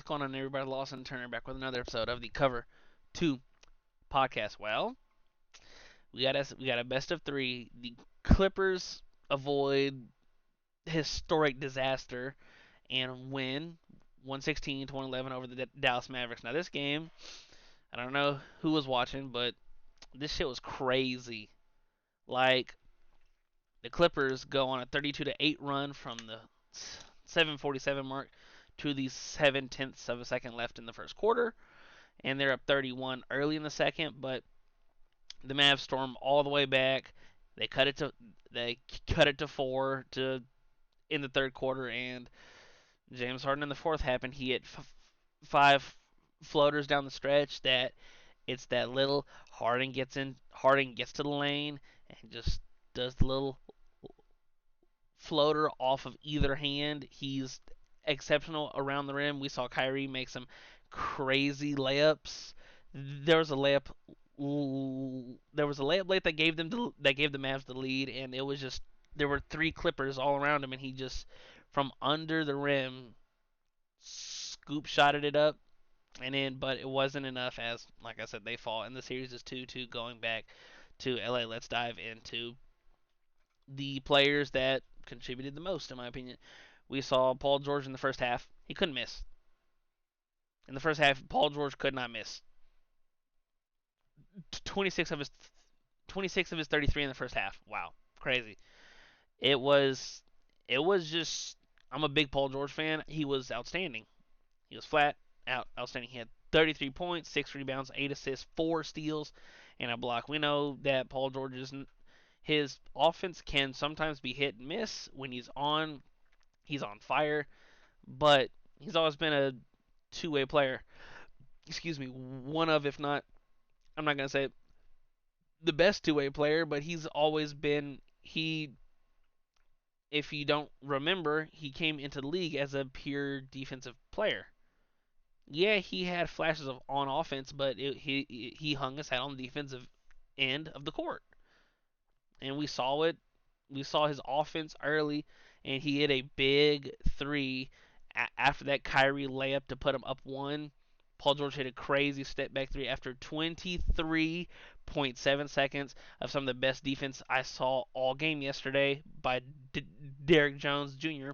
going on, everybody? Lawson Turner back with another episode of the Cover 2 podcast. Well, we got a best of three. The Clippers avoid historic disaster and win 116-111 over the Dallas Mavericks. Now, this game, I don't know who was watching, but this shit was crazy. Like, the Clippers go on a 32-8 run from the 7:47 mark to the 7/10ths of a second left in the first quarter, and they're up 31 early in the second, but the Mavs storm all the way back. They cut it to they cut it to 4 to in the third quarter, and James Harden in the fourth happened. He hit five floaters down the stretch. It's that little Harden gets to the lane and just does the little floater off of either hand. He's exceptional around the rim. We saw Kyrie make some crazy layups. There was a layup. There was a layup late that gave the Mavs the lead, and it was just there were three Clippers all around him, and he just from under the rim scoop shotted it up and in, but it wasn't enough. As like I said, they fall, and the series is 2-2 going back to LA. Let's dive into the players that contributed the most, in my opinion. We saw Paul George in the first half. He couldn't miss. In the first half, Paul George could not miss. 26 of his 26 of his 33 in the first half. Wow, crazy. It was it was just I'm a big Paul George fan. He was outstanding. He was flat out outstanding. He had 33 points, 6 rebounds, 8 assists, 4 steals, and a block. We know that Paul George is his offense can sometimes be hit and miss. When he's on fire, but he's always been a two-way player. Excuse me, one of, if not, I'm not gonna say the best two-way player, but he's always been he. If you don't remember, he came into the league as a pure defensive player. Yeah, he had flashes of on offense, but he hung his hat on the defensive end of the court, and we saw it. We saw his offense early, and he hit a big three after that Kyrie layup to put him up one. Paul George hit a crazy step back three after 23.7 seconds of some of the best defense I saw all game yesterday by Derrick Jones Jr.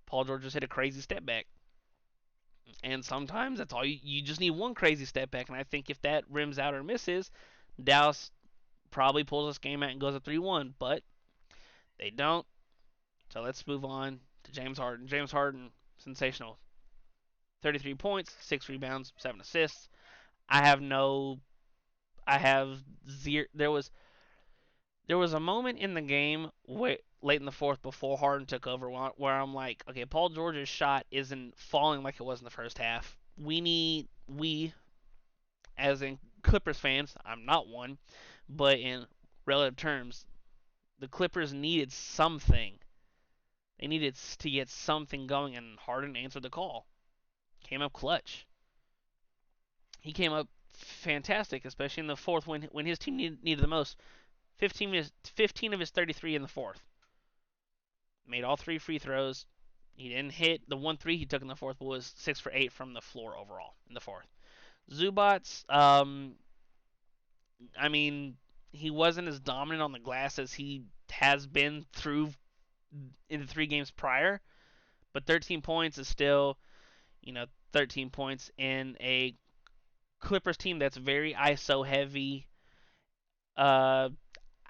Paul George just hit a crazy step back. And sometimes that's all you just need one crazy step back. And I think if that rims out or misses, Dallas probably pulls this game out and goes up 3-1. But they don't. So let's move on to James Harden. James Harden, sensational. 33 points, 6 rebounds, 7 assists. I have no. I have zero. There was a moment in the game late in the fourth before Harden took over where I'm like, okay, Paul George's shot isn't falling like it was in the first half. We as in Clippers fans, I'm not one, but in relative terms, the Clippers needed something. They needed to get something going, and Harden answered the call. Came up clutch. He came up fantastic, especially in the fourth when his team needed the most. 15 of his 33 in the fourth. Made all three free throws. He didn't hit the 1 3 he took in the fourth, but was 6 for 8 from the floor overall in the fourth. Zubats, I mean, he wasn't as dominant on the glass as he has been through in the 3 games prior, but 13 points is still, 13 points in a Clippers team that's very ISO heavy. Uh,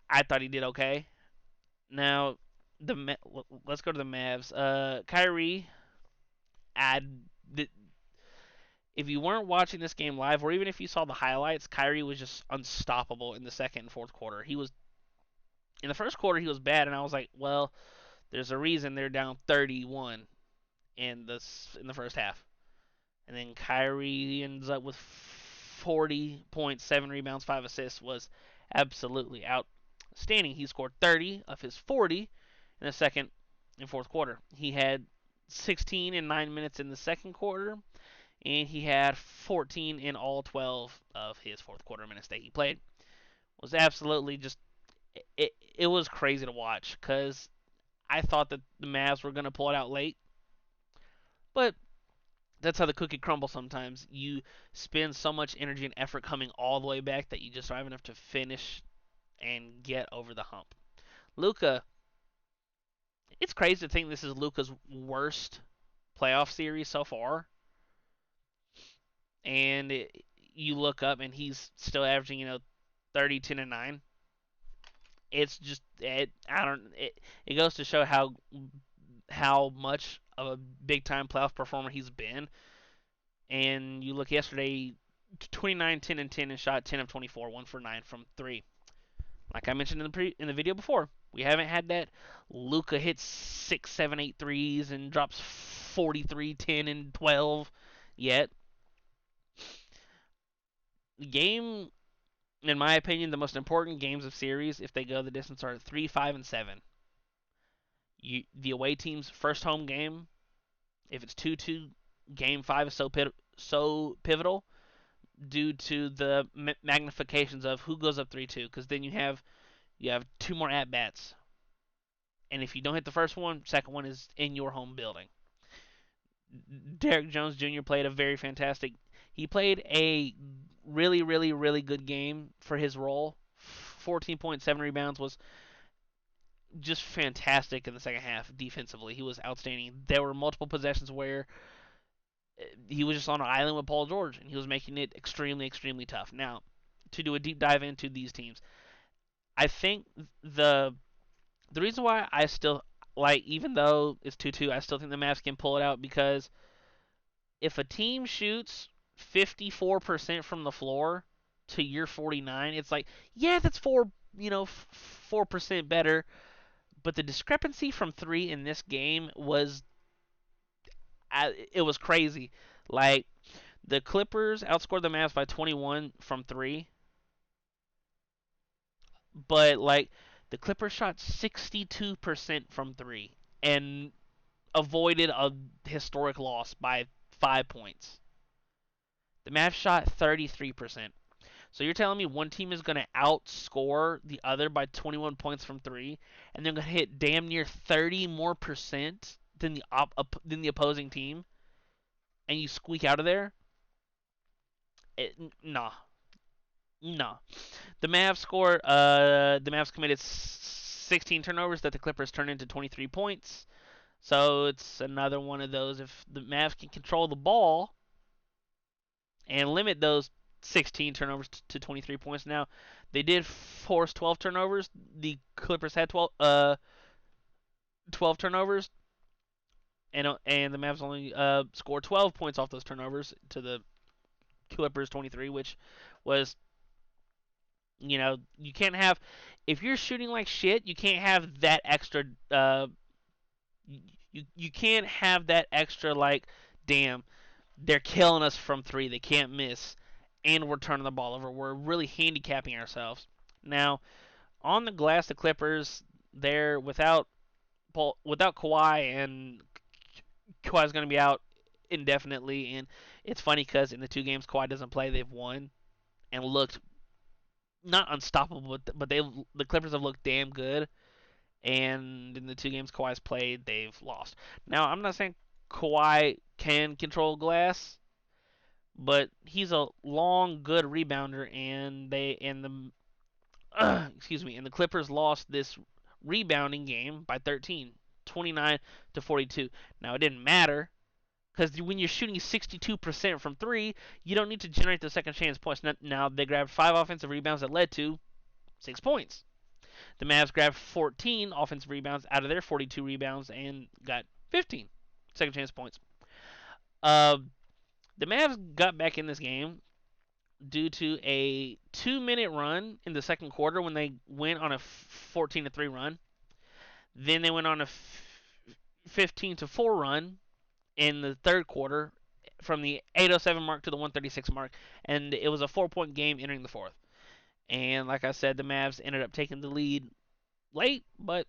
I thought he did okay. Now, let's go to the Mavs. Kyrie, I, if you weren't watching this game live, or even if you saw the highlights, Kyrie was just unstoppable in the second and fourth quarter. He was in the first quarter he was bad, and I was like, well, there's a reason they're down 31 in the first half. And then Kyrie ends up with 40 points, 7 rebounds, 5 assists. Was absolutely outstanding. He scored 30 of his 40 in the second and fourth quarter. He had 16 in 9 minutes in the second quarter, and he had 14 in all 12 of his fourth quarter minutes that he played. It was absolutely just it was crazy to watch because I thought that the Mavs were going to pull it out late, but that's how the cookie crumbles sometimes. You spend so much energy and effort coming all the way back that you just don't have enough to finish and get over the hump. Luka, it's crazy to think this is Luka's worst playoff series so far, and you look up and he's still averaging 30, 10, and 9. It's just it goes to show how much of a big time playoff performer he's been. And you look yesterday, 29, 10, and 10, and shot 10 of 24, 1 for 9 from three. Like I mentioned in the video before, we haven't had that. Luka hits 6, 7, 8 threes and drops 43, 10, and 12 yet. The game, in my opinion, the most important games of series, if they go the distance, are 3, 5, and 7. The away team's first home game, if it's 2-2, game 5 is so pivotal due to the magnifications of who goes up 3-2, because then you have two more at bats, and if you don't hit the first one, second one is in your home building. Derrick Jones Jr. played a very fantastic. He played a really, really, really good game for his role. 14.7 rebounds was just fantastic in the second half defensively. He was outstanding. There were multiple possessions where he was just on an island with Paul George, and he was making it extremely, extremely tough. Now, to do a deep dive into these teams, I think the reason why I still like, even though it's 2-2, I still think the Mavs can pull it out because if a team shoots 54% from the floor to your 49, it's like, yeah, that's 4% better, but the discrepancy from 3 in this game was it was crazy. Like the Clippers outscored the Mavs by 21 from 3, but like the Clippers shot 62% from 3 and avoided a historic loss by 5 points. The Mavs shot 33%. So you're telling me one team is going to outscore the other by 21 points from 3 and they're going to hit damn near 30 more percent than the opposing team and you squeak out of there? Nah. Nah. The Mavs committed 16 turnovers that the Clippers turned into 23 points. So it's another one of those. If the Mavs can control the ball and limit those 16 turnovers to 23 points. Now, they did force 12 turnovers. The Clippers had 12 turnovers, and the Mavs only scored 12 points off those turnovers to the Clippers 23, which was, you can't have, if you're shooting like shit, you can't have that extra, you can't have that extra, like, damn, they're killing us from 3, they can't miss, and we're turning the ball over. We're really handicapping ourselves. Now, on the glass, the Clippers, they're without Kawhi, and Kawhi's going to be out indefinitely. And it's funny because in the 2 games Kawhi doesn't play, they've won and looked not unstoppable, but the Clippers have looked damn good. And in the 2 games Kawhi's played, they've lost. Now, I'm not saying Kawhi can control glass, but he's a long, good rebounder, and the Clippers lost this rebounding game by 13, 29-42. Now it didn't matter because when you're shooting 62% from 3, you don't need to generate the second chance points. Now they grabbed 5 offensive rebounds that led to 6 points. The Mavs grabbed 14 offensive rebounds out of their 42 rebounds and got 15 second chance points. Uh, the Mavs got back in this game due to a 2-minute run in the second quarter when they went on a 14-3 run. Then they went on a 15-4 run in the third quarter from the 8:07 mark to the 1:36 mark, and it was a 4-point game entering the fourth. And like I said, the Mavs ended up taking the lead late, but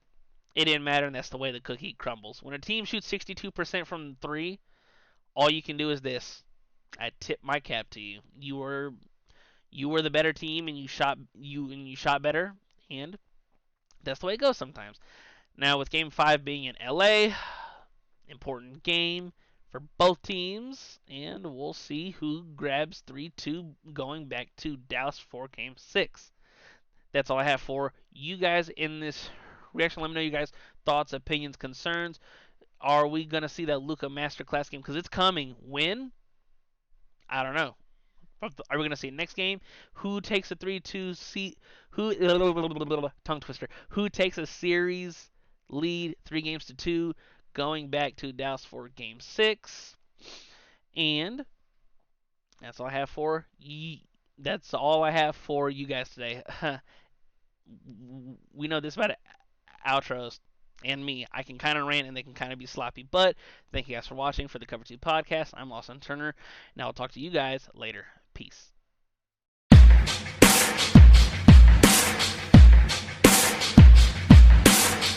it didn't matter, and that's the way the cookie crumbles. When a team shoots 62% from 3, all you can do is this. I tip my cap to you. You were the better team, and you shot better, and that's the way it goes sometimes. Now with Game 5 being in LA, important game for both teams, and we'll see who grabs 3-2 going back to Dallas for Game 6. That's all I have for you guys in this reaction. Let me know you guys' thoughts, opinions, concerns. Are we going to see that Luka Masterclass game? Because it's coming. When? I don't know. Are we going to see it next game? Who takes a 3-2 seat? Who tongue twister? Who takes a series lead 3-2 going back to Dallas for Game 6? And that's all I have for you. That's all I have for you guys today. We know this about outros and me. I can kind of rant and they can kind of be sloppy. But thank you guys for watching for the Cover 2 podcast. I'm Lawson Turner, and I'll talk to you guys later. Peace.